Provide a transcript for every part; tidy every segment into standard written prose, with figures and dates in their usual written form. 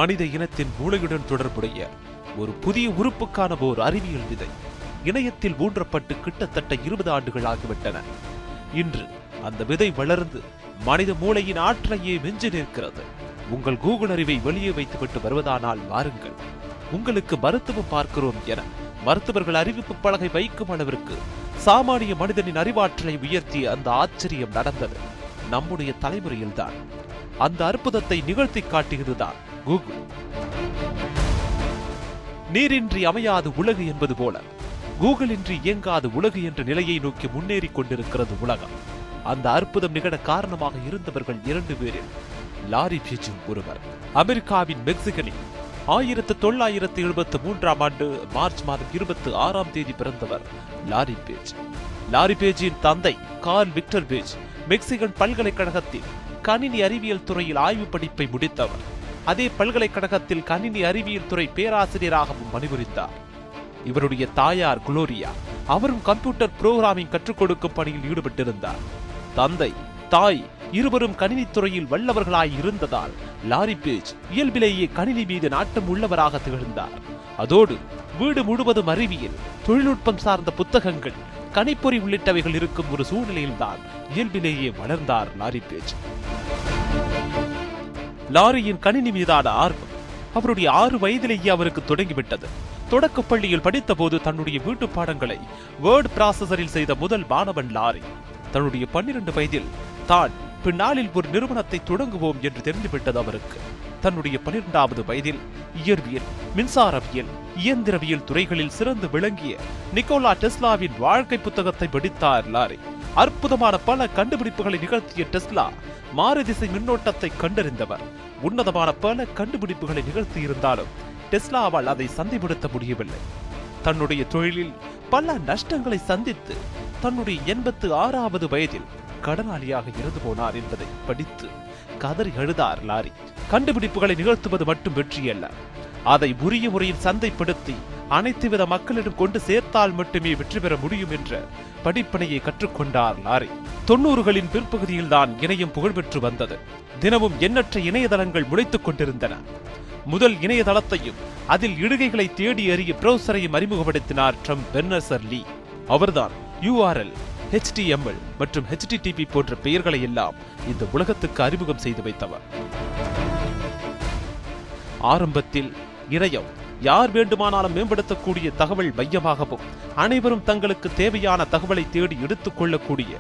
மனித இனத்தின் மூளையுடன் தொடர்புடைய ஒரு புதிய உறுப்புக்கான ஓர் அறிவியல் விதை இணையத்தில் ஊன்றப்பட்டு கிட்டத்தட்ட 20 ஆண்டுகள் ஆகிவிட்டன. இன்று அந்த விதை வளர்ந்து மனித மூளையின் ஆற்றலையே மிஞ்சி நிற்கிறது. உங்கள் கூகுள் அறிவை வெளியே வைத்துவிட்டு வருவதானால் வாருங்கள், உங்களுக்கு மருத்துவம் பார்க்கிறோம் என மருத்துவர்கள் அறிவிப்பு பலகை வைக்கும் அளவிற்கு சாமானிய மனிதனின் அறிவாற்றலை உயர்த்திய அந்த ஆச்சரியம் நடந்தது நம்முடைய தலைமுறையில்தான். அந்த அற்புதத்தை நிகழ்த்தி காட்டியதுதான் கூகுள். நீரின்றி அமையாது உலகு என்பது போல கூகுள் இன்றி இயங்காத உலகு என்ற நிலையை நோக்கி முன்னேறி கொண்டிருக்கிறது உலகம். அந்த அற்புதம் நிகழ காரணமாக இருந்தவர்கள் 2 பேரில் லாரி பேஜும் ஒருவர். அமெரிக்காவின் மெக்சிகனில் 1973ஆம் ஆண்டு மார்ச் மாதம் 26ஆம் தேதி பிறந்தவர் லாரி பேஜ். லாரி பேஜின் தந்தை கார்ல் விக்டர் பேஜ் மெக்சிகன் பல்கலைக்கழகத்தில் கணினி அறிவியல் துறையில் ஆய்வு படிப்பை முடித்தவர். அதே பல்கலைக்கழகத்தில் கணினி அறிவியல் துறை பேராசிரியராகவும் பணிபுரிந்தார். இவருடைய தாயார் குளோரியா, அவரும் கம்ப்யூட்டர் புரோகிராமிங் கற்றுக் கொடுக்கும் பணியில் ஈடுபட்டிருந்தார். தந்தை தாய் இருவரும் கணினித்துறையில் வல்லவர்களாய் இருந்ததால் லாரி பேஜ் இயல்பிலேயே கணினி மீது நாட்டம் உள்ளவராக திகழ்ந்தார். அதோடு வீடு முழுவதும் அறிவியல் தொழில்நுட்பம் சார்ந்த புத்தகங்கள், கணிப்பொறி உள்ளிட்டவைகள் இருக்கும் ஒரு சூழ்நிலையில்தான் இயல்பிலேயே வளர்ந்தார் லாரி பேஜ். லாரியின் கணினி மீதான ஆர்வம் அவருடைய 6 வயதிலேயே அவருக்கு தொடங்கிவிட்டது. தொடக்க பள்ளியில் படித்த போது தன்னுடைய வீட்டு பாடங்களை வேர்ட் ப்ராசஸரில் செய்த முதல் மாணவன் லாரி. தன்னுடைய 12 வயதில் தான் பின்னாளில் ஒரு நிறுவனத்தை தொடங்குவோம் என்று தெரிந்துவிட்டது அவருக்கு. தன்னுடைய 12வது வயதில் இயற்பியல், மின்சாரவியல், இயந்திரவியல் துறைகளில் சிறந்து விளங்கிய நிக்கோலா டெஸ்லாவின் வாழ்க்கை புத்தகத்தை படித்தார் லாரி. அற்புதமான பல கண்டுபிடிப்புகளை நிகழ்த்திய டெஸ்லா மாறுதிசை மின்னோட்டத்தை கண்டறிந்தவர். உன்னதமான பல கண்டுபிடிப்புகளை நிகழ்த்தி இருந்தாலும் டெஸ்லாவால் அதை சந்தைப்படுத்த முடியவில்லை. தன்னுடைய தொழிலில் பல நஷ்டங்களை சந்தித்து தன்னுடைய 86வது வயதில் கடனாளியாக இறந்து போனார் என்பதை படித்து கதறி அழுதார் லாரி. கண்டுபிடிப்புகளை நிகழ்த்துவது மட்டும் வெற்றியல்ல, அதை உரிய முறையில் சந்தைப்படுத்தி அனைத்து வித மக்களிடம் கொண்டு சேர்த்தால் மட்டுமே வெற்றி பெற முடியும் என்ற படிப்பனையை கற்றுக்கொண்டார் லாரி. 90களின் பிற்பகுதியில் தான் இணையம் புகழ்பெற்று வந்தது. தினமும் எண்ணற்ற இணையதளங்கள் முளைத்துக் கொண்டிருந்தன. முதல் இணையதளத்தையும் அதில் இடுகைகளை தேடி அறிய பிரௌசரையும் அறிமுகப்படுத்தினார் ட்ரம் பெர்னர்ஸ்-லீ. அவர்தான் URL, HTML மற்றும் HTTP போன்ற பெயர்களை எல்லாம் இந்த உலகத்துக்கு அறிமுகம் செய்து வைத்தவர். ஆரம்பத்தில் இணையம் யார் வேண்டுமானாலும் மேம்படுத்தக்கூடிய தகவல் மையமாகவும் அனைவரும் தங்களுக்கு தேவையான தகவலை தேடி எடுத்துக் கொள்ளக்கூடிய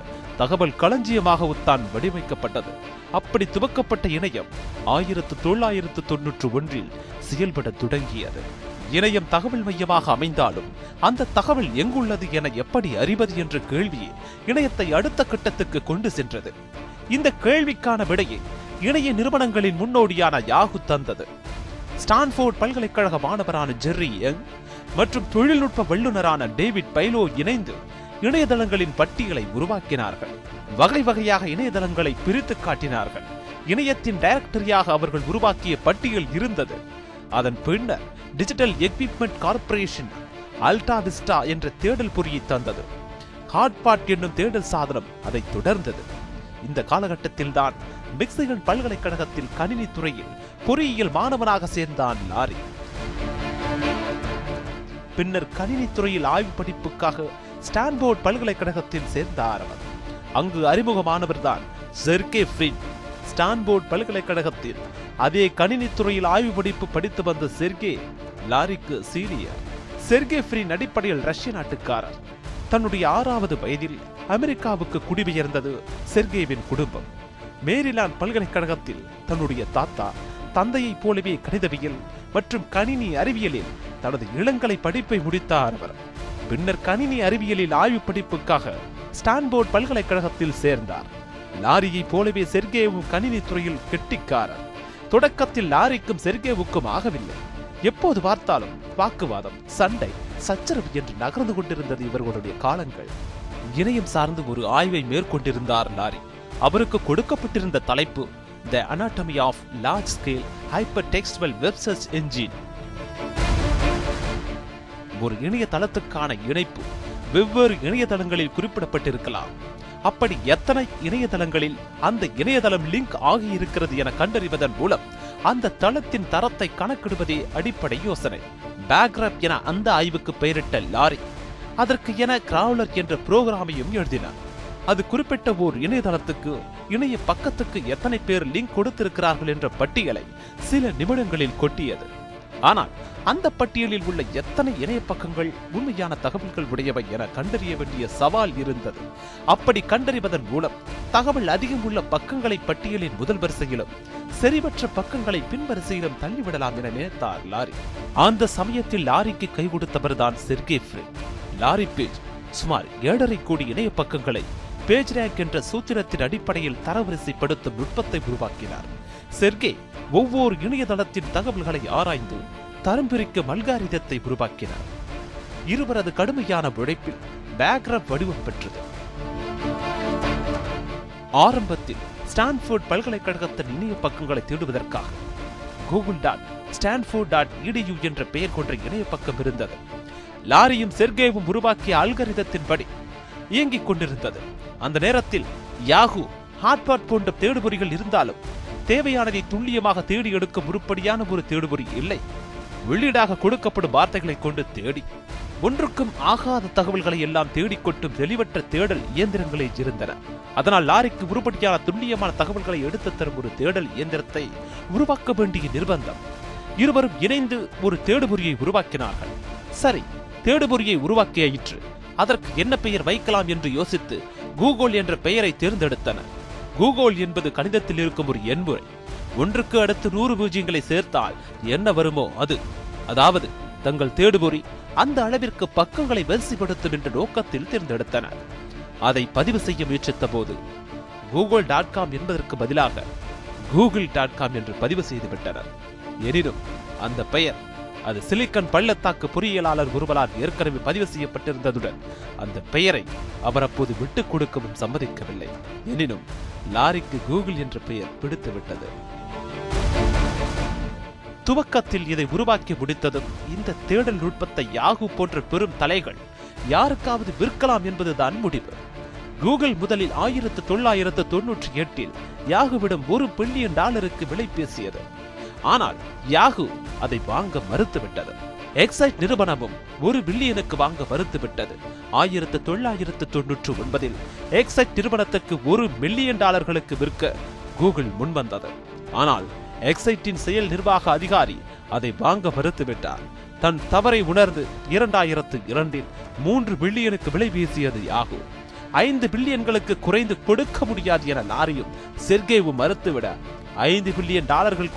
தகவல் களஞ்சியமாகவும் தான் வடிவமைக்கப்பட்டது. அப்படி துவக்கப்பட்ட இணையம் 1991இல் செயல்பட தொடங்கியது. இணையம் தகவல் மையமாக அமைந்தாலும் அந்த தகவல் எங்குள்ளது என எப்படி அறிவது என்ற கேள்வியை இணையத்தை அடுத்த கட்டத்துக்கு கொண்டு சென்றது. இந்த கேள்விக்கான விடையை இணைய நிறுவனங்களின் முன்னோடியான யாஹூ தந்தது. ஸ்டான்ஃபோர்ட் பல்கலைக்கழக மாணவரான ஜெர்ரி யங் மற்றும் தொழில்நுட்ப வல்லுநரான டேவிட் பைலோ இணைந்து இணையதளங்களின் பட்டியலை உருவாக்கினார்கள். வகை வகையாக இணையதளங்களை பிரித்து காட்டினார்கள். இணையத்தின் டைரக்டரியாக அவர்கள் உருவாக்கிய பட்டியல் இருந்தது. அதன் பின்னர் டிஜிட்டல் எக்விப்மெண்ட் கார்ப்பரேஷன் அல்டா விஸ்டா என்ற தேடல் பொறியை தந்தது. ஹாட்பாட் என்னும் தேடல் சாதனம் அதை தொடர்ந்தது. இந்த காலகட்டத்தில் தான் மிக்சிகன் பல்கலைக்கழகத்தில் கணினி துறையில் பொறியியல் மாணவனாக சேர்ந்தான் லாரி. பின்னர் கணினி துறையில் ஆய்வு படிப்புக்காக ஸ்டான்போர்ட் பல்கலைக்கழகத்தில் சேர்ந்தார் அவர். அங்கு அறிமுகமானவர் தான் செர்கே ஃப்ரின். ஸ்டான்போர்ட் பல்கலைக்கழகத்தில் அதே கணினி துறையில் ஆய்வு படிப்பு படித்து வந்த செர்கே லாரிக்கு சீனியர். செர்கே ஃப்ரின் அடிப்படையில் ரஷ்ய நாட்டுக்காரர். தன்னுடைய 6வது வயதில் அமெரிக்காவுக்கு குடிபெயர்ந்தது செர்கேவின் குடும்பம். மேரிலாந்து பல்கலைக்கழகத்தில் தன்னுடைய தாத்தா தந்தையைப் போலவே கணிதவியல் மற்றும் கணினி அறிவியலில் தனது இளங்கலை படிப்பை முடித்தார் அவர். பின்னர் கணினி அறிவியலில் ஆய்வு படிப்புக்காக ஸ்டான்போர்ட் பல்கலைக்கழகத்தில் சேர்ந்தார். லாரியை போலவே செர்கேவும் கணினி துறையில் கெட்டிக்காரர். தொடக்கத்தில் லாரிக்கும் செர்கேவுக்கும் ஆகவில்லை. எப்போது பார்த்தாலும் வாக்குவாதம், சண்டை, சச்சரவு என்று நகர்ந்து கொண்டிருந்தது இவர்களுடைய காலங்கள். இணையம் சார்ந்து ஒரு ஆய்வை மேற்கொண்டிருந்தார் லாரி. அவருக்கு கொடுக்கப்பட்டிருந்த தலைப்பு the anatomy of large scale hyper textual web search engine. ஒரு இணையதளத்துக்கான இணைப்பு வெவ்வேறு இணையதளங்களில் குறிப்பிடப்பட்டிருக்கலாம். அப்படி எத்தனை இணையதளங்களில் அந்த இணையதளம் லிங்க் ஆகியிருக்கிறது என கண்டறிவதன் மூலம் அந்த தளத்தின் தரத்தை கணக்கிடுவதே அடிப்படை யோசனை. பேக்ரப் என அந்த ஆய்வுக்கு பெயரிட்ட லாரி அதற்கு என கிராவ்லர் என்ற புரோகிராமையும் எழுதினார். அது குறிப்பிட்ட ஓர் இணையதளத்துக்கு இணைய பக்கத்துக்கு எத்தனை பேர் லிங்க் கொடுத்திருக்கிறார்கள் என்ற பட்டியலை சில நிமிடங்களில் கொட்டியது. ஆனால் அந்த பட்டியலில் உள்ள எத்தனை இணைய பக்கங்கள் உண்மையான தகவல்கள் உடையவை என கண்டறிய வேண்டிய சவால் இருந்தது. அப்படி கண்டறிவதன் மூலம் தகவல் அதிகம் உள்ள பக்கங்களை பட்டியலின் முதல் வரிசையிலும் செறிவற்ற பக்கங்களை பின்வரிசையிலும் தள்ளிவிடலாம் என நினைத்தார் லாரி. அந்த சமயத்தில் லாரிக்கு கை கொடுத்தவர்தான் செர்கே ஃப்ரின். லாரி பேஜ் சுமார் 7.5 கோடி இணைய பக்கங்களை பேஜ் ரேங்க் என்ற சூத்திரத்தின் அடிப்படையில் தரவரிசைப்படுத்தும் நுட்பத்தை உருவாக்கினார். செர்கே ஒவ்வொரு இணையதளத்தின் தகவல்களை ஆராய்ந்து தரம் பிரிக்கும் அல்காரிதத்தை உருவாக்கினார். இருவரது கடுமையான உழைப்பில் பேக்ரப் வடிவம் பெற்றது. ஆரம்பத்தில் ஸ்டான்ஃபோர்ட் பல்கலைக்கழகத்தின் இணைய பக்கங்களை தேடுவதற்காக google.stanford.edu என்ற பெயர் கொண்ட இணைய பக்கம் இருந்தது. லாரியும் செர்கேவும் உருவாக்கிய அல்காரிதத்தின்படி இயங்கிக் கொண்டிருந்தது. அந்த நேரத்தில் யாஹூ, ஹாட்பாட் போன்ற தேடுபொறிகள் இருந்தாலும் தேவையானதை துல்லியமாக தேடி எடுக்கும் உருப்படியான ஒரு தேடுபொறி இல்லை. வெளியீடாக கொடுக்கப்படும் வார்த்தைகளை கொண்டு தேடி ஒன்றுக்கும் ஆகாத தகவல்களை எல்லாம் தேடிக்கொட்டும் தெளிவற்ற தேடல் இயந்திரங்களே இருந்தன. அதனால் லாரிக்கு உருப்படியான துல்லியமான தகவல்களை எடுத்து தரும் ஒரு தேடல் இயந்திரத்தை உருவாக்க வேண்டிய நிர்பந்தம். இருவரும் இணைந்து ஒரு தேடுபொறியை உருவாக்கினார்கள். சரி, தேடுபொறியை உருவாக்கியிற்று. அதற்கு என்ன பெயர் வைக்கலாம் என்று யோசித்து கூகுள் என்ற பெயரை தேர்ந்தெடுத்தனர். கூகுள் என்பது கணிதத்தில் இருக்கும் ஒரு எண்முறை. ஒன்றுக்கு அடுத்து 100 பூஜ்ஜியங்களை சேர்த்தால் என்ன வருமோ அது. அதாவது தங்கள் தேடுபொறி அந்த அளவிற்கு பக்கங்களை வரிசைப்படுத்தும் என்ற நோக்கத்தில் தேர்ந்தெடுத்தனர். அதை பதிவு செய்ய முயற்சித்த போது google.com என்பதற்கு பதிலாக google.com என்று பதிவு செய்துவிட்டனர். எனினும் அந்த பெயர் அது சிலிக்கன் பள்ளத்தாக்கு பொறியியலாளர் ஒருவரால் ஏற்கனவே பதிவு செய்யப்பட்டிருந்ததுடன் அந்த பெயரை அவர் அப்போது விட்டுக் கொடுக்கவும் சம்மதிக்கவில்லை. எனினும் லாரிக்கு கூகுள் என்ற பெயர் பிடித்துவிட்டது. துவக்கத்தில் இதை உருவாக்கி முடித்ததும் இந்த தேடல் நுட்பத்தை யாஹூ போன்ற பெரும் தலைகள் யாருக்காவது விற்கலாம் என்பதுதான் முடிவு. கூகுள் முதலில் 1998 யாஹூவிடம் $1 பில்லியன் விலை பேசியது. ஆனால் யாஹூ அதை வாங்க மறுத்துவிட்டது. எக்ஸைட் நிறுவனமும் $1 பில்லியனுக்கு வாங்க மறுத்துவிட்டது. 1999 எக்ஸைட் நிறுவனத்துக்கு $1 மில்லியன் விற்க கூகுள் முன்வந்தது. ஆனால் எக்ஸைட்டின் செயல் நிர்வாக அதிகாரி அதை வாங்க மறுத்துவிட்டார். தன் தவறை உணர்ந்து 2002 $3 பில்லியனுக்கு விலை பேசியது யாஹூ. 5 பில்லியன்களுக்கு குறைந்து கொடுக்க முடியாது என லாரியும் செர்கேவும் மறுத்துவிட $5 பில்லியன்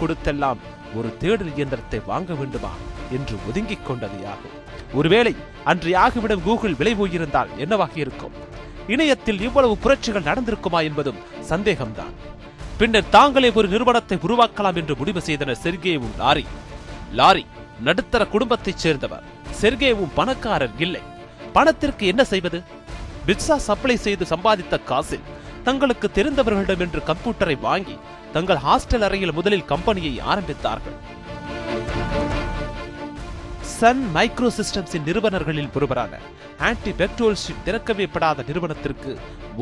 கொடுத்தெல்லாம் ஒரு தேடல் இயந்திரத்தை வாங்க வேண்டுமா என்று ஒதுங்கிக் கொண்டது யாஹூ. ஒருவேளை அன்று யாஹூவிடம் கூகுள் விலை போயிருந்தால் என்னவாக இருக்கும்? இணையத்தில் இவ்வளவு புரட்சிகள் நடந்திருக்குமா என்பதும் சந்தேகம்தான். பின்னர் தாங்களே ஒரு நிறுவனத்தை உருவாக்கலாம் என்று முடிவு செய்தனர் செர்கேவும் லாரி. லாரி நடுத்தர குடும்பத்தைச் சேர்ந்தவர். செர்கேவும் பணக்காரர் இல்லை. பணத்திற்கு என்ன செய்வது? பிட்சா சப்ளை செய்து சம்பாதித்த காசில் தங்களுக்கு தெரிந்தவர்களிடம் என்று கம்ப்யூட்டரை வாங்கி தங்கள் ஹாஸ்டல் அறையில் முதலில் கம்பெனியை ஆரம்பித்தார்கள். சன் மைக்ரோ சிஸ்டம்ஸின் நிறுவனர்களில் ஒருவரான ஆன்டி பெக்டோல்ஷிப் திறக்கவே படாத நிறுவனத்திற்கு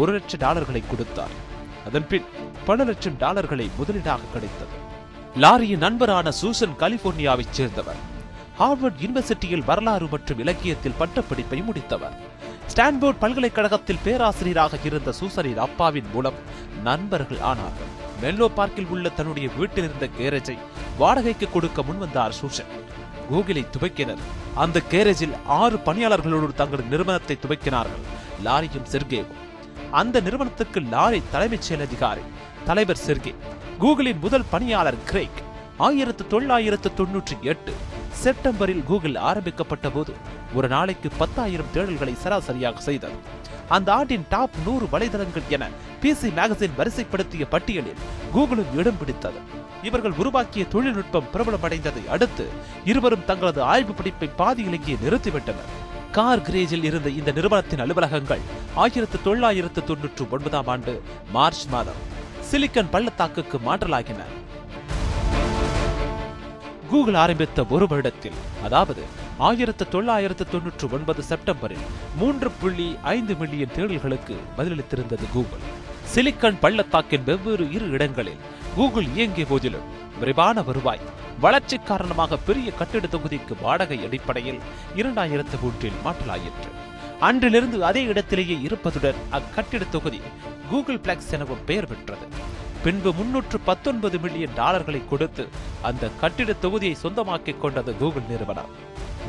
$1 லட்சம் கொடுத்தார். அதன்பின் $10 லட்சம் முதலீடாக கிடைத்தது. லாரியின் நண்பரான சூசன் கலிபோர்னியாவைச் சேர்ந்தவர். ஹார்வர்ட் யூனிவர்சிட்டியில் வரலாறு மற்றும் இலக்கியத்தில் பட்டப்படிப்பை முடித்தவர். ஸ்டான்போர்ட் பல்கலைக்கழகத்தில் பேராசிரியராக இருந்த சூசனின் அப்பாவின் மூலம் நண்பர்கள் ஆனார்கள். மென்லோ பார்க்கில் உள்ள தன்னுடைய வீட்டில் இருந்த கேரேஜை வாடகைக்கு கொடுக்க முன்வந்தார் சூசன். கூகுளை துவக்கினர். அந்த கேரேஜில் 6 பணியாளர்களோடு தங்களது நிறுவனத்தை துவக்கினார்கள் லாரியும் செர்கேவும். அந்த நிறுவனத்துக்கு லாரி தலைமைச் செயல் அதிகாரி, தலைவர் செர்கே. கூகுளின் முதல் பணியாளர் கிரேக். 1998 செப்டம்பரில் கூகுள் ஆரம்பிக்கப்பட்ட போது ஒரு நாளைக்கு 10,000 தேடல்களை சராசரியாக செய்தது. அந்த ஆண்டின் டாப் 100 வலைதளங்கள் என பிசி மேகசின் வரிசைப்படுத்திய பட்டியலில் கூகுளும் இடம் பிடித்தது. இவர்கள் உருவாக்கிய தொழில்நுட்பம் பிரபலமடைந்ததை அடுத்து இருவரும் தங்களது ஆய்வு படிப்பை பாதியிலேயே நிறுத்திவிட்டனர். கார் கிரேஜில் இருந்த இந்த நிறுவனத்தின் அலுவலகங்கள் 1999 மார்ச் மாதம் சிலிக்கன் பள்ளத்தாக்குக்கு மாற்றலாகின. கூகுள் ஆரம்பித்த ஒரு வருடத்தில், அதாவது 1999 செப்டம்பரில் 3.5 மில்லியன் தேடல்களுக்கு பதிலளித்திருந்தது கூகுள். சிலிக்கன் பள்ளத்தாக்கின் வெவ்வேறு 2 இடங்களில் கூகுள் இயங்கிய போதிலும் விரைவான வருவாய், வளர்ச்சி காரணமாக பெரிய கட்டிட தொகுதிக்கு வாடகை அடிப்படையில் 2003 மாற்றலாயிற்று. அன்றிலிருந்து அதே இடத்திலேயே இருப்பதுடன் அக்கட்டிட தொகுதி கூகுள் பிளெக்ஸ் எனவும் பெயர் பெற்றது. பின்பு $319 மில்லியன் கொடுத்து அந்த கட்டிட தொகுதியை சொந்தமாக்கிக் கொண்டது கூகுள் நிறுவனம்.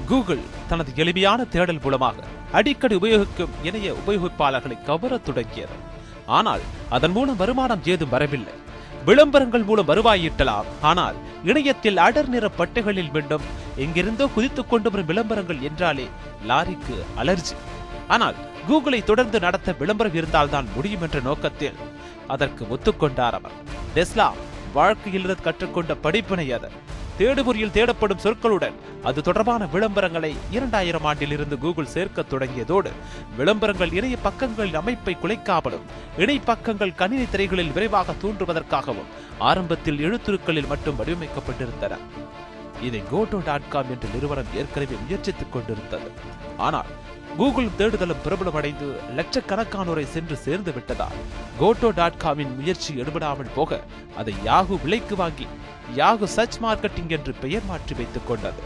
கூகுள் தனது எளிமையான தேடல் மூலமாக அடிக்கடி உபயோகிக்கும் இணைய உபயோகிப்பாளர்களை கவரத் தொடங்கியது. ஆனால் அதன் மூலம் வருமானம் ஏதும் வரவில்லை. விளம்பரங்கள் மூலம் வருவாய் ஈட்டலாம், ஆனால் இணையத்தில் அடர் நிற பட்டைகளில் மீண்டும் எங்கிருந்தோ குதித்துக் கொண்டு வரும் விளம்பரங்கள் என்றாலே லாரிக்கு அலர்ஜி. ஆனால் கூகுளை தொடர்ந்து நடத்த விளம்பரம் இருந்தால்தான் முடியும் என்ற நோக்கத்தில் அதற்கு ஒத்துக்கொண்டார் அவர். டெஸ்லா வாழ்க்கையிலிருந்து கற்றுக்கொண்ட படிப்பினை அது. தேடுபொறியில் தேடப்படும் சொற்களுடன் அது தொடர்பான விளம்பரங்களை 2000 ஆண்டில் இருந்து கூகுள் சேர்க்க தொடங்கியதோடு விளம்பரங்கள் இணைய பக்கங்களின் அமைப்பை குலைக்காமலும் இணை பக்கங்கள் கணினி திரைகளில் விரைவாக தோன்றுவதற்காகவும் ஆரம்பத்தில் எழுத்துருக்களில் மட்டும் வடிவமைக்கப்பட்டிருந்தன. இதை goto.com என்ற நிறுவனம் ஏற்கனவே முயற்சித்துக் கொண்டிருந்தது. ஆனால் கூகுள் தேடுதலும் பிரபலமடைந்து லட்சக்கணக்கானோரை சென்று சேர்ந்து விட்டதால் goto.com முயற்சி எடுபடாமல் போக அதை யாகு விலைக்கு வாங்கி யாகு சர்ச் மார்க்கெட்டிங் என்று பெயர் மாற்றி வைத்துக் கொண்டது.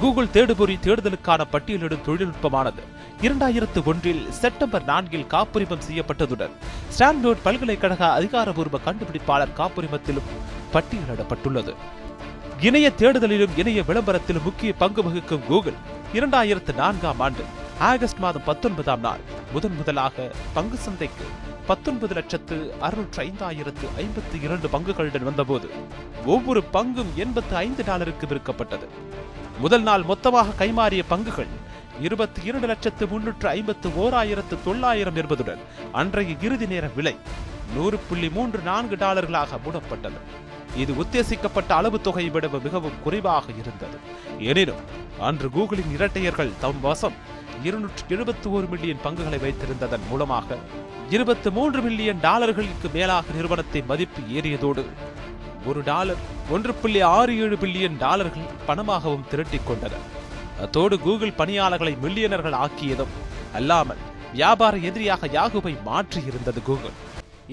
கூகுள் தேடுபொறி தேடுதலுக்கான பட்டியலிடும் தொழில்நுட்பமானது 2001 செப்டம்பர் 4 காப்புரிமம் செய்யப்பட்டதுடன் ஸ்டான்போர்ட் பல்கலைக்கழக அதிகாரபூர்வ கண்டுபிடிப்பாளர் காப்புரிமத்திலும் பட்டியலிடப்பட்டுள்ளது. இணைய தேடுதலிலும் இணைய விளம்பரத்திலும் முக்கிய பங்கு வகிக்கும் கூகுள் 2004 ஆண்டு ஆகஸ்ட் மாதம் 19 முதலாக பங்கு சந்தைக்கு 19,605,052 பங்குகளுடன் வந்தபோது ஒவ்வொரு பங்கும் $85 விற்கப்பட்டது. முதல் நாள் மொத்தமாக கைமாறிய பங்குகள் 22,351,900 என்பதுடன் அன்றைய இறுதி நேர விலை $100.34 மூடப்பட்டது. இது உத்தேசிக்கப்பட்ட அளவு தொகையை விட மிகவும் குறைவாக இருந்தது. எனினும் அன்று கூகுளின் இரட்டையர்கள் தம் வசம் 271 மில்லியன் பங்குகளை வைத்திருந்ததன் மூலமாக $23 மில்லியன் மேலாக நிறுவனத்தின் மதிப்பு ஏறியதோடு $1 $1.67 பில்லியன் பணமாகவும் திரட்டிக் கொண்டனர். அத்தோடு கூகுள் பணியாளர்களை மில்லியனர்கள் ஆக்கியதும் அல்லாமல் வியாபார எதிரியாக யாகுவை மாற்றி இருந்தது கூகுள்.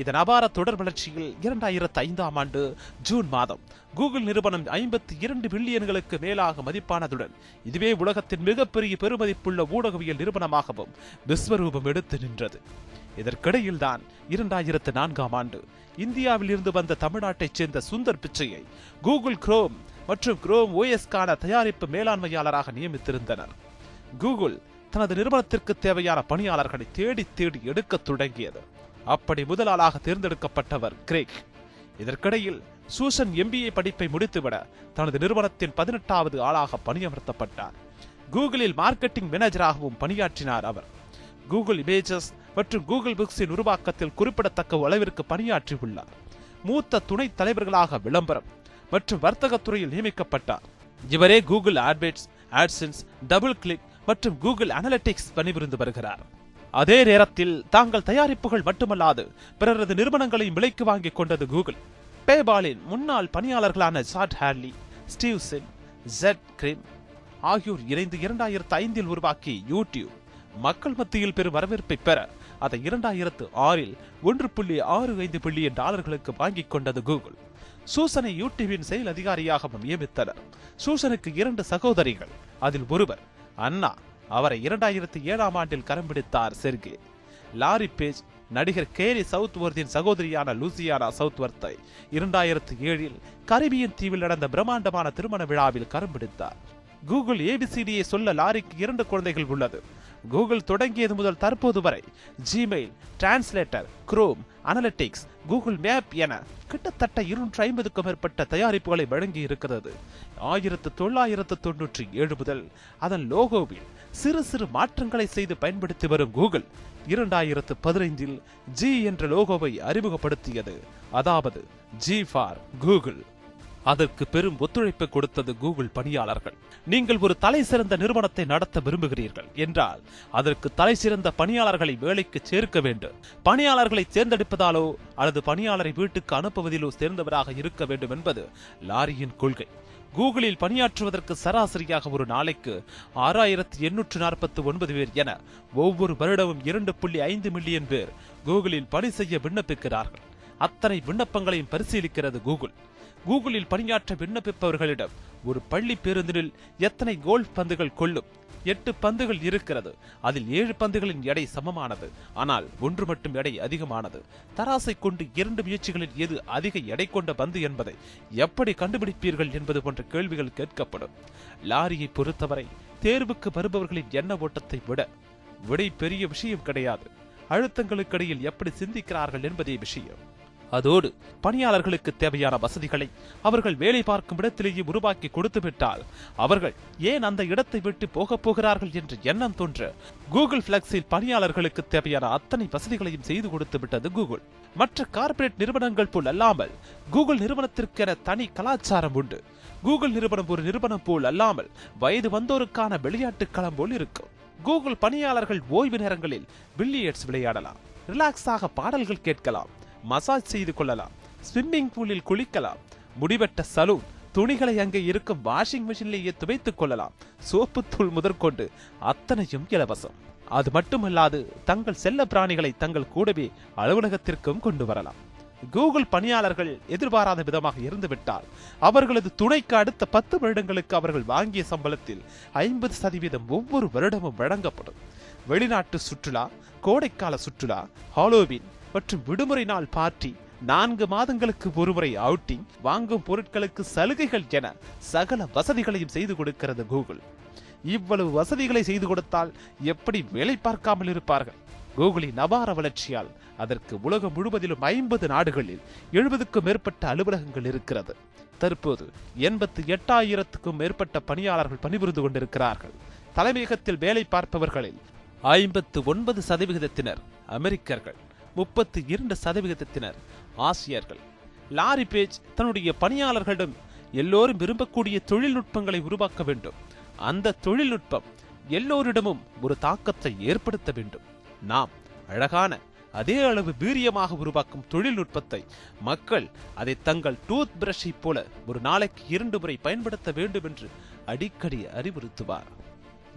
இதன் அபார தொடர் வளர்ச்சியில் 2005 ஆண்டு ஜூன் மாதம் கூகுள் நிறுவனம் 52 பில்லியன்களுக்கு மேலாக மதிப்பானதுடன் இதுவே உலகத்தின் மிகப்பெரிய பெருமதிப்புள்ள ஊடகவியல் நிறுவனமாகவும் விஸ்வரூபம் எடுத்து நின்றது. இதற்கிடையில்தான் 2004 ஆண்டு இந்தியாவில் இருந்து வந்த தமிழ்நாட்டைச் சேர்ந்த சுந்தர் பிச்சையை கூகுள் குரோம் மற்றும் குரோம் ஓஎஸ்கான தயாரிப்பு மேலாண்மையாளராக நியமித்திருந்தனர். கூகுள் தனது நிறுவனத்திற்கு தேவையான பணியாளர்களை தேடி தேடி எடுக்க தொடங்கியது. அப்படி முதல் ஆளாக தேர்ந்தெடுக்கப்பட்டவர் கிரேக். இதற்கிடையில் சூசன் MBA படிப்பை முடித்துவிட தனது நிறுவனத்தின் 18வது ஆளாக பணியமர்த்தப்பட்டார். கூகுளில் மார்க்கெட்டிங் மேனேஜராகவும் பணியாற்றினார் அவர். கூகுள் இமேஜஸ் மற்றும் கூகுள் புக்ஸின் உருவாக்கத்தில் குறிப்பிடத்தக்க அளவிற்கு பணியாற்றி உள்ளார். மூத்த துணைத் தலைவர்களாக விளம்பரம் மற்றும் வர்த்தகத்துறையில் நியமிக்கப்பட்டார். இவரே கூகுள் ஆட்வேர்ட்ஸ், ஆட்சன்ஸ், டபுள் கிளிக் மற்றும் கூகுள் அனலிட்டிக்ஸ் பணிபுரிந்து வருகிறார். அதே நேரத்தில் தாங்கள் தயாரிப்புகள் மட்டுமல்லாது பிறரது நிறுவனங்களையும் விலைக்கு வாங்கிக் கொண்டது கூகுள். பேபாலின் முன்னாள் பணியாளர்களான ஜாட் ஹேர்லி, ஸ்டீவ் சின், ஜெட் கிரிம் ஆகியோர் இணைந்து 2005 உருவாக்கி யூடியூப் மக்கள் மத்தியில் பெரும் வரவேற்பை பெற அதை 2006 $1.65 பில்லியன் வாங்கிக் கொண்டது கூகுள். சூசனை யூடியூபின் செயல் அதிகாரியாக நியமித்தனர். சூசனுக்கு 2 சகோதரிகள், அதில் ஒருவர் அண்ணா. அவரை 2007 ஆண்டில் கரம் பிடித்தார் செர்கே. லாரி பேஜ் நடிகர் கேரி சவுத்வர்த்தின் சகோதரியான லூசியானா சவுத்வர்த்தை 2007 கரிபியன் தீவில் நடந்த பிரம்மாண்டமான திருமண விழாவில் கரம் பிடித்தார். கூகுள் ABCDயை சொல்ல லாரிக்கு 2 குழந்தைகள் உள்ளது. கூகுள் தொடங்கியது முதல் தற்போது வரை Gmail, translator, chrome, analytics, Google map என கிட்டத்தட்ட 250க்கும் மேற்பட்ட தயாரிப்புகளை வழங்கி இருக்கிறது. 1997 முதல் அதன் லோகோவில் சிறு சிறு மாற்றங்களை செய்து பயன்படுத்தி வரும் கூகுள் 2015 G என்ற லோகோவை அறிமுகப்படுத்தியது. அதாவது G ஃபார் கூகுள். அதற்கு பெரும் ஒத்துழைப்பு கொடுத்தது கூகுள் பணியாளர்கள். நீங்கள் ஒரு தலை சிறந்த நிறுவனத்தை நடத்த விரும்புகிறீர்கள் என்றால் அதற்கு தலை சிறந்த பணியாளர்களை வேலைக்கு சேர்க்க வேண்டும். பணியாளர்களை தேர்ந்தெடுப்பதாலோ அல்லது பணியாளரை வீட்டுக்கு அனுப்புவதிலோ சேர்ந்தவராக இருக்க வேண்டும் என்பது லாரியின் கொள்கை. கூகுளில் பணியாற்றுவதற்கு சராசரியாக ஒரு நாளைக்கு 6849 பேர் என ஒவ்வொரு வருடமும் 2.5 மில்லியன் பேர் கூகுளில் பணி செய்ய விண்ணப்பிக்கிறார்கள். அத்தனை விண்ணப்பங்களையும் பரிசீலிக்கிறது கூகுள். கூகுளில் பணியாற்ற விண்ணப்பிப்பவர்களிடம் ஒரு பள்ளி பேருந்தில் எத்தனை கோல்ஃப் பந்துகள் கொள்ளும்? 8 பந்துகள் இருக்கிறது. அதில் 7 பந்துகளின் எடை சமமானது, ஆனால் 1 மட்டும் எடை அதிகமானது. தராசை கொண்டு 2 முயற்சிகளில் எது அதிக எடை கொண்ட பந்து என்பதை எப்படி கண்டுபிடிப்பீர்கள் என்பது போன்ற கேள்விகள் கேட்கப்படும். லாரியை பொறுத்தவரை தேர்வுக்கு வருபவர்களின் எண்ண ஓட்டத்தை விட விடை பெரிய விஷயம் கிடையாது. அழுத்தங்களுக்கிடையில் எப்படி சிந்திக்கிறார்கள் என்பதே விஷயம். அதோடு பணியாளர்களுக்கு தேவையான வசதிகளை அவர்கள் வேலை பார்க்கும் இடத்திலேயே உருவாக்கி கொடுத்துவிட்டால் அவர்கள் ஏன் அந்த இடத்தை விட்டு போக போகிறார்கள் என்று எண்ணம் தோன்ற கூகுள் பிளெக்ஸில் பணியாளர்களுக்கு தேவையான அத்தனை வசதிகளையும் செய்து கொடுத்து விட்டது கூகுள். மற்ற கார்ப்பரேட் நிறுவனங்கள் போல் அல்லாமல் கூகுள் நிறுவனத்திற்கென தனி கலாச்சாரம் உண்டு. கூகுள் நிறுவனம் ஒரு நிறுவனம் போல் அல்லாமல் வயது வந்தோருக்கான விளையாட்டு களம் போல் இருக்கும். கூகுள் பணியாளர்கள் ஓய்வு நேரங்களில் பில்லியர்ட்ஸ் விளையாடலாம், ரிலாக்ஸாக பாடல்கள் கேட்கலாம், மசாஜ் செய்து கொள்ளலாம், ஸ்விம்மிங் பூலில் குளிக்கலாம், முடிவெட்ட சலூன், துணிகளை அங்கே இருக்கும் வாஷிங் மிஷினிலேயே துவைத்துக் கொள்ளலாம், சோப்புத்தூள் முதற்கொண்டு அத்தனையும் இலவசம். அது மட்டுமல்லாது தங்கள் செல்ல பிராணிகளை தங்கள் கூடவே அலுவலகத்திற்கும் கொண்டு வரலாம். கூகுள் பணியாளர்கள் எதிர்பாராத விதமாக இருந்துவிட்டால் அவர்களது துணைக்கு அடுத்த 10 வருடங்களுக்கு அவர்கள் வாங்கிய சம்பளத்தில் 50% ஒவ்வொரு வருடமும் வழங்கப்படும். வெளிநாட்டு சுற்றுலா, கோடைக்கால சுற்றுலா, ஹாலோவின் மற்றும் விடுமுறை நாள் பார்ட்டி, 4 மாதங்களுக்கு ஒருமுறை அவுட்டிங், வாங்கும் பொருட்களுக்கு சலுகைகள் என சகல வசதிகளையும் செய்து கொடுக்கிறது கூகுள். இவ்வளவு வசதிகளை செய்து கொடுத்தால் எப்படி வேலை பார்க்காமல் இருப்பார்கள்? கூகுளின் அபார வளர்ச்சியால் அதற்கு உலகம் முழுவதிலும் 50 நாடுகளில் 70க்கும் மேற்பட்ட அலுவலகங்கள் இருக்கிறது. தற்போது 88,000க்கும் மேற்பட்ட பணியாளர்கள் பணிபுரிந்து கொண்டிருக்கிறார்கள். தலைமையகத்தில் வேலை பார்ப்பவர்களில் 59% அமெரிக்கர்கள், 32% ஆசியர்கள். லாரி பேஜ் தன்னுடைய பணியாளர்களிடம் எல்லோரும் விரும்பக்கூடிய தொழில்நுட்பங்களை உருவாக்க வேண்டும். அந்த தொழில்நுட்பம் எல்லோரிடமும் ஒரு தாக்கத்தை ஏற்படுத்த வேண்டும். நாம் அழகான அதே அளவு வீரியமாக உருவாக்கும் தொழில்நுட்பத்தை மக்கள் அதை தங்கள் டூத் பிரஷை போல ஒரு நாளைக்கு 2 முறை பயன்படுத்த வேண்டும் என்று அடிக்கடி அறிவுறுத்துவார்.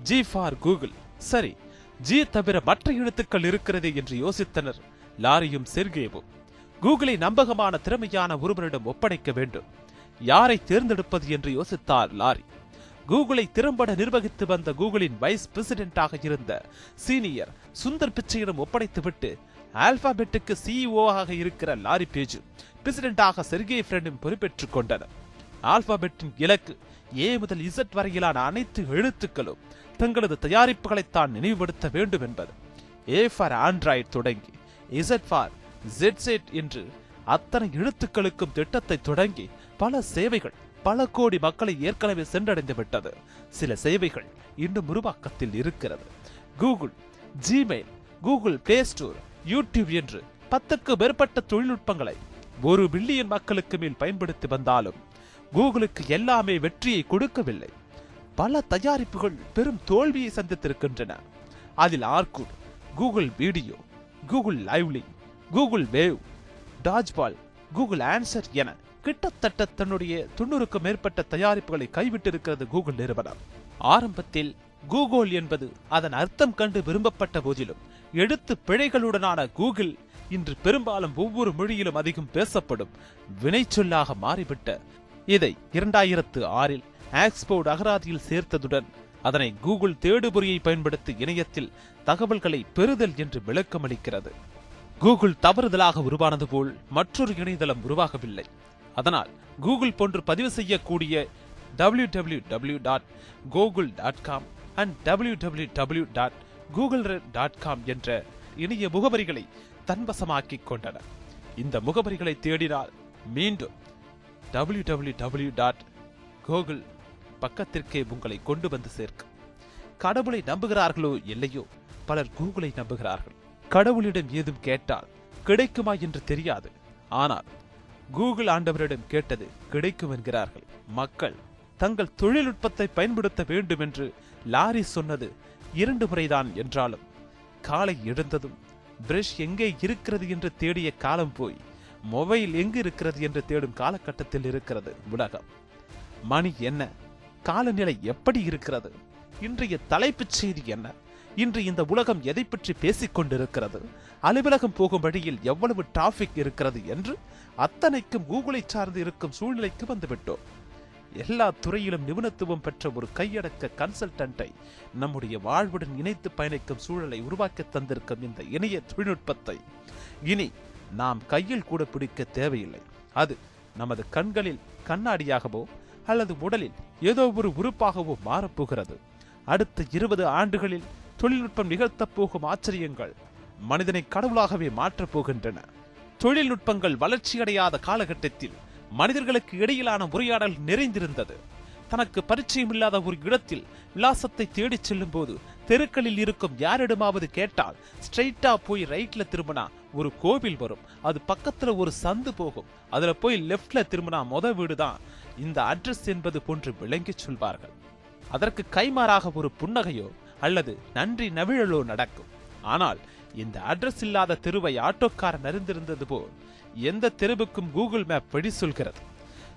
G for Google. சரி, ஜி தவிர மற்ற எழுத்துக்கள் இருக்கிறதே என்று யோசித்தனர் லாரியும் செர்கேவும். கூகுளை நம்பகமான திறமையான ஒருவரிடம் ஒப்படைக்க வேண்டும். யாரை தேர்ந்தெடுப்பது என்று யோசித்தார் லாரி. கூகுளை திறம்பட நிர்வகித்து வந்த கூகுளின் வைஸ் பிரசிடென்டாக இருந்த சீனியர் சுந்தர் பிச்சையிடம் ஒப்படைத்துவிட்டு ஆல்பாபெட்டுக்கு சிஇஓவாக இருக்கிற லாரி பேஜ் பிரசிடென்டாக செர்கே பிரினும் பொறுப்பேற்றுக் கொண்டனர். ஆல்பாபெட்டின் இலக்கு ஏ முதல் இசட் வரையிலான அனைத்து எழுத்துக்களும் தங்களது தயாரிப்புகளைத்தான் நினைவுபடுத்த வேண்டும் என்பது. ஏ ஃபார் ஆண்ட்ராய்டு தொடங்கி இசட் ஃபார் ஜெட்செட் என்று அத்தனை எழுத்துக்களுக்கும் திட்டத்தை தொடங்கி பல சேவைகள் பல கோடி மக்களை ஏற்கனவே சென்றடைந்து விட்டது. சில சேவைகள் இன்னும் உருவாக்கத்தில் இருக்கிறது. Google, Gmail, Google play store, YouTube என்று 10க்கும் மேற்பட்ட தொழில்நுட்பங்களை 1 பில்லியன் மக்களுக்கு மேல் பயன்படுத்தி வந்தாலும் கூகுளுக்கு எல்லாமே வெற்றியை கொடுக்கவில்லை. பல தயாரிப்புகள் பெரும் தோல்வியை சந்தித்திருக்கின்றன. அதில் Orkut, Google Video, Google Lively, Google Wave, Dodgeball, Google Answer என கிட்டத்தட்ட தன்னுடைய 90க்கும் மேற்பட்ட தயாரிப்புகளை கைவிட்டிருக்கிறது கூகுள் நிறுவனம். ஆரம்பத்தில் கூகுள் என்பது அதன் அர்த்தம் கண்டு விரும்பப்பட்ட போதிலும் எழுத்து பிழைகளுடனான கூகுள் இன்று பெரும்பாலும் ஒவ்வொரு மொழியிலும் அதிகம் பேசப்படும் வினைச்சொல்லாக மாறிவிட்ட இதை 2006இல் ஆக்ஸ்போர்ட் அகராதியில் சேர்த்ததுடன் அதனை கூகுள் தேடுபொறியை பயன்படுத்தி இணையத்தில் தகவல்களை பெறுதல் என்று விளக்கமளிக்கிறது. கூகுள் தவறுதலாக உருவானது போல் மற்றொரு இணையதளம் உருவாகவில்லை. அதனால் கூகுள் போன்று பதிவு செய்யக்கூடிய www.google.com and www.google.com என்ற இணைய முகவரிகளை தன்வசமாக்கிக் கொண்டனர். இந்த முகவரிகளை தேடினால் மீண்டும் www.google பக்கத்திற்கே உங்களை கொண்டு வந்து சேர்க்கும். கடவுளை நம்புகிறார்களோ இல்லையோ பலர் கூகுளை நம்புகிறார்கள். கடவுளிடம் ஏதும் கேட்டால் கிடைக்குமா என்று தெரியாது. ஆனால் கூகுள் ஆண்டவரிடம் கேட்டது கிடைக்கும் என்கிறார்கள். மக்கள் தங்கள் தொழில்நுட்பத்தை பயன்படுத்த வேண்டும் என்று லாரி சொன்னது 2 முறைதான் என்றாலும் காலை எழுந்ததும் பிரஷ் எங்கே இருக்கிறது என்று தேடிய காலம் போய் மொபைல் எங்கு இருக்கிறது என்று தேடும் காலகட்டத்தில் இருக்கிறது உலகம். மணி என்ன, காலநிலை எப்படி இருக்கிறது, இன்றைய தலைப்புச் செய்தி என்ன, இன்று இந்த உலகம் எதை பற்றி பேசிக் கொண்டிருக்கிறது, அலுவலகம் போகும் வழியில் எவ்வளவு டிராபிக் இருக்கிறது என்று அத்தனைக்கும் கூகுளை சார்ந்து இருக்கும் சூழ்நிலைக்கு வந்துவிட்டோம். எல்லா துறையிலும் நிபுணத்துவம் பெற்ற ஒரு கையடக்க கன்சல்டன்ட்டை நம்முடைய வாழ்வுடன் இணைத்து பயணிக்கும் சூழலை உருவாக்கி தந்திருக்கும் இந்த இணைய தொழில்நுட்பத்தை இனி நாம் கையில் கூட பிடிக்க தேவையில்லை. அது நமது கண்களில் கண்ணாடியாகவோ அல்லது உடலில் ஏதோ ஒரு உறுப்பாகவோ மாறப்போகிறது. அடுத்த 20 ஆண்டுகளில் தொழில்நுட்பம் நிகழ்த்தப் போகும் ஆச்சரியங்கள் மனிதனை கடவுளாகவே மாற்றப் போகின்றன. தொழில்நுட்பங்கள் வளர்ச்சியடையாத காலகட்டத்தில் மனிதர்களுக்கு இடையிலான உரையாடல் நிறைந்திருந்தது. தனக்கு பரிச்சயம் இல்லாத ஒரு இடத்தில் விலாசத்தை தேடிச் செல்லும் போது தெருக்களில் இருக்கும் யாரிடமாவது கேட்டால் ஸ்ட்ரெயிட்டா போய் ரைட்ல திரும்பினா ஒரு கோவில் வரும், அது பக்கத்துல ஒரு சந்து போகும், அதுல போய் லெப்ட்ல திரும்பினா வீடுதான் இந்த அட்ரஸ் என்பது போன்று விளங்கி சொல்வார்கள். அதற்கு கைமாறாக ஒரு புன்னகையோ அல்லது நன்றி நவிழலோ நடக்கும். ஆனால் இந்த அட்ரஸ் இல்லாத தெருவை ஆட்டோக்காரன் அறிந்திருந்தது போல் எந்த தெருவுக்கும் கூகுள் மேப் வழி சொல்கிறது.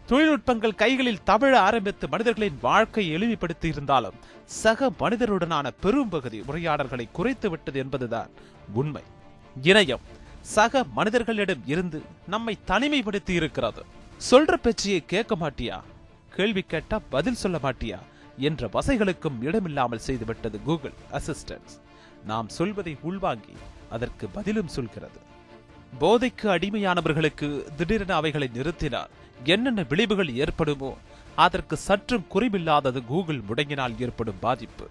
தொழில்நுட்பங்கள் கைகளில் தவழ ஆரம்பித்து மனிதர்களின் வாழ்க்கையை எளிமைப்படுத்தி இருந்தாலும் சக மனிதருடனான பெரும்பகுதி உரையாடல்களை குறைத்து விட்டது என்பதுதான் உண்மை. இணையம் சக மனிதர்களிடம் இருந்து நம்மை தனிமைப்படுத்தி இருக்கிறது. சொல்ற பேச்சையை கேட்க மாட்டியா, கேள்வி கேட்டா பதில் சொல்ல மாட்டியா என்ற வசைகளுக்கும் இடமில்லாமல் செய்துவிட்டது கூகுள் அசிஸ்டன்ட். நாம் சொல்வதை உள்வாங்கி அதற்கு பதிலும் சொல்கிறது. போதைக்கு அடிமையானவர்களுக்கு திடீரென அவைகளை நிறுத்தினால் என்னென்ன விளைவுகள் ஏற்படுமோ அதற்கு சற்றும் குறைவில்லாதது கூகுள் முடங்கினால் ஏற்படும் பாதிப்பு.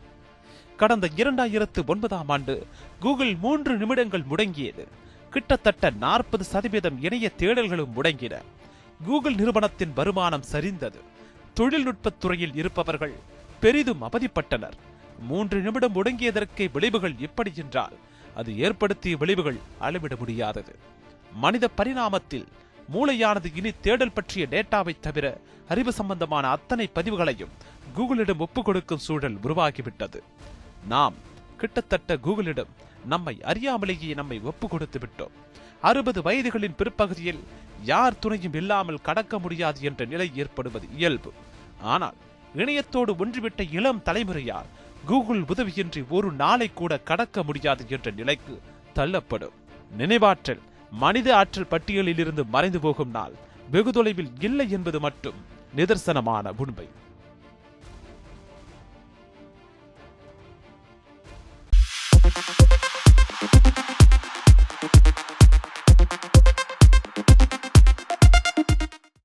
கடந்த 2009ஆம் ஆண்டு கூகுள் 3 நிமிடங்கள் முடங்கியது. கிட்டத்தட்ட 40% இணைய தேடல்களும் முடங்கின. கூகுள் நிறுவனத்தின் வருமானம் சரிந்தது. தொழில்நுட்பத் துறையில் இருப்பவர்கள் பெரிதும் அவதிப்பட்டனர். 3 நிமிடம் முடங்கியதற்கே விளைவுகள் எப்படி என்றால் அது ஏற்படுத்திய விளைவுகள் அளவிட முடியாதது. மனித பரிணாமத்தில் மூளையானது இனி தேடல் பற்றிய டேட்டாவை தவிர அறிவு சம்பந்தமான அத்தனை பதிவுகளையும் கூகுளிடம் ஒப்புக் கொடுக்கும் சூழல் உருவாகிவிட்டது. நாம் கிட்டத்தட்ட கூகுளிடம் நம்மை அறியாமலேயே நம்மை ஒப்புக் கொடுத்து விட்டோம். 60 வயதுகளின் பிற்பகுதியில் யார் துணையும் இல்லாமல் கடக்க முடியாது என்ற நிலை ஏற்படுவது இயல்பு. ஆனால் இணையத்தோடு ஒன்றுவிட்ட இளம் தலைமுறையால் கூகுள் உதவியின்றி ஒரு நாளை கூட கடக்க முடியாது என்ற நிலைக்கு தள்ளப்படும். நினைவாற்றல் மனித ஆற்றல் பட்டியலில் இருந்து மறைந்து போகும் நாள் வெகு தொலைவில் இல்லை என்பது மட்டும் நிதர்சனமான உண்மை.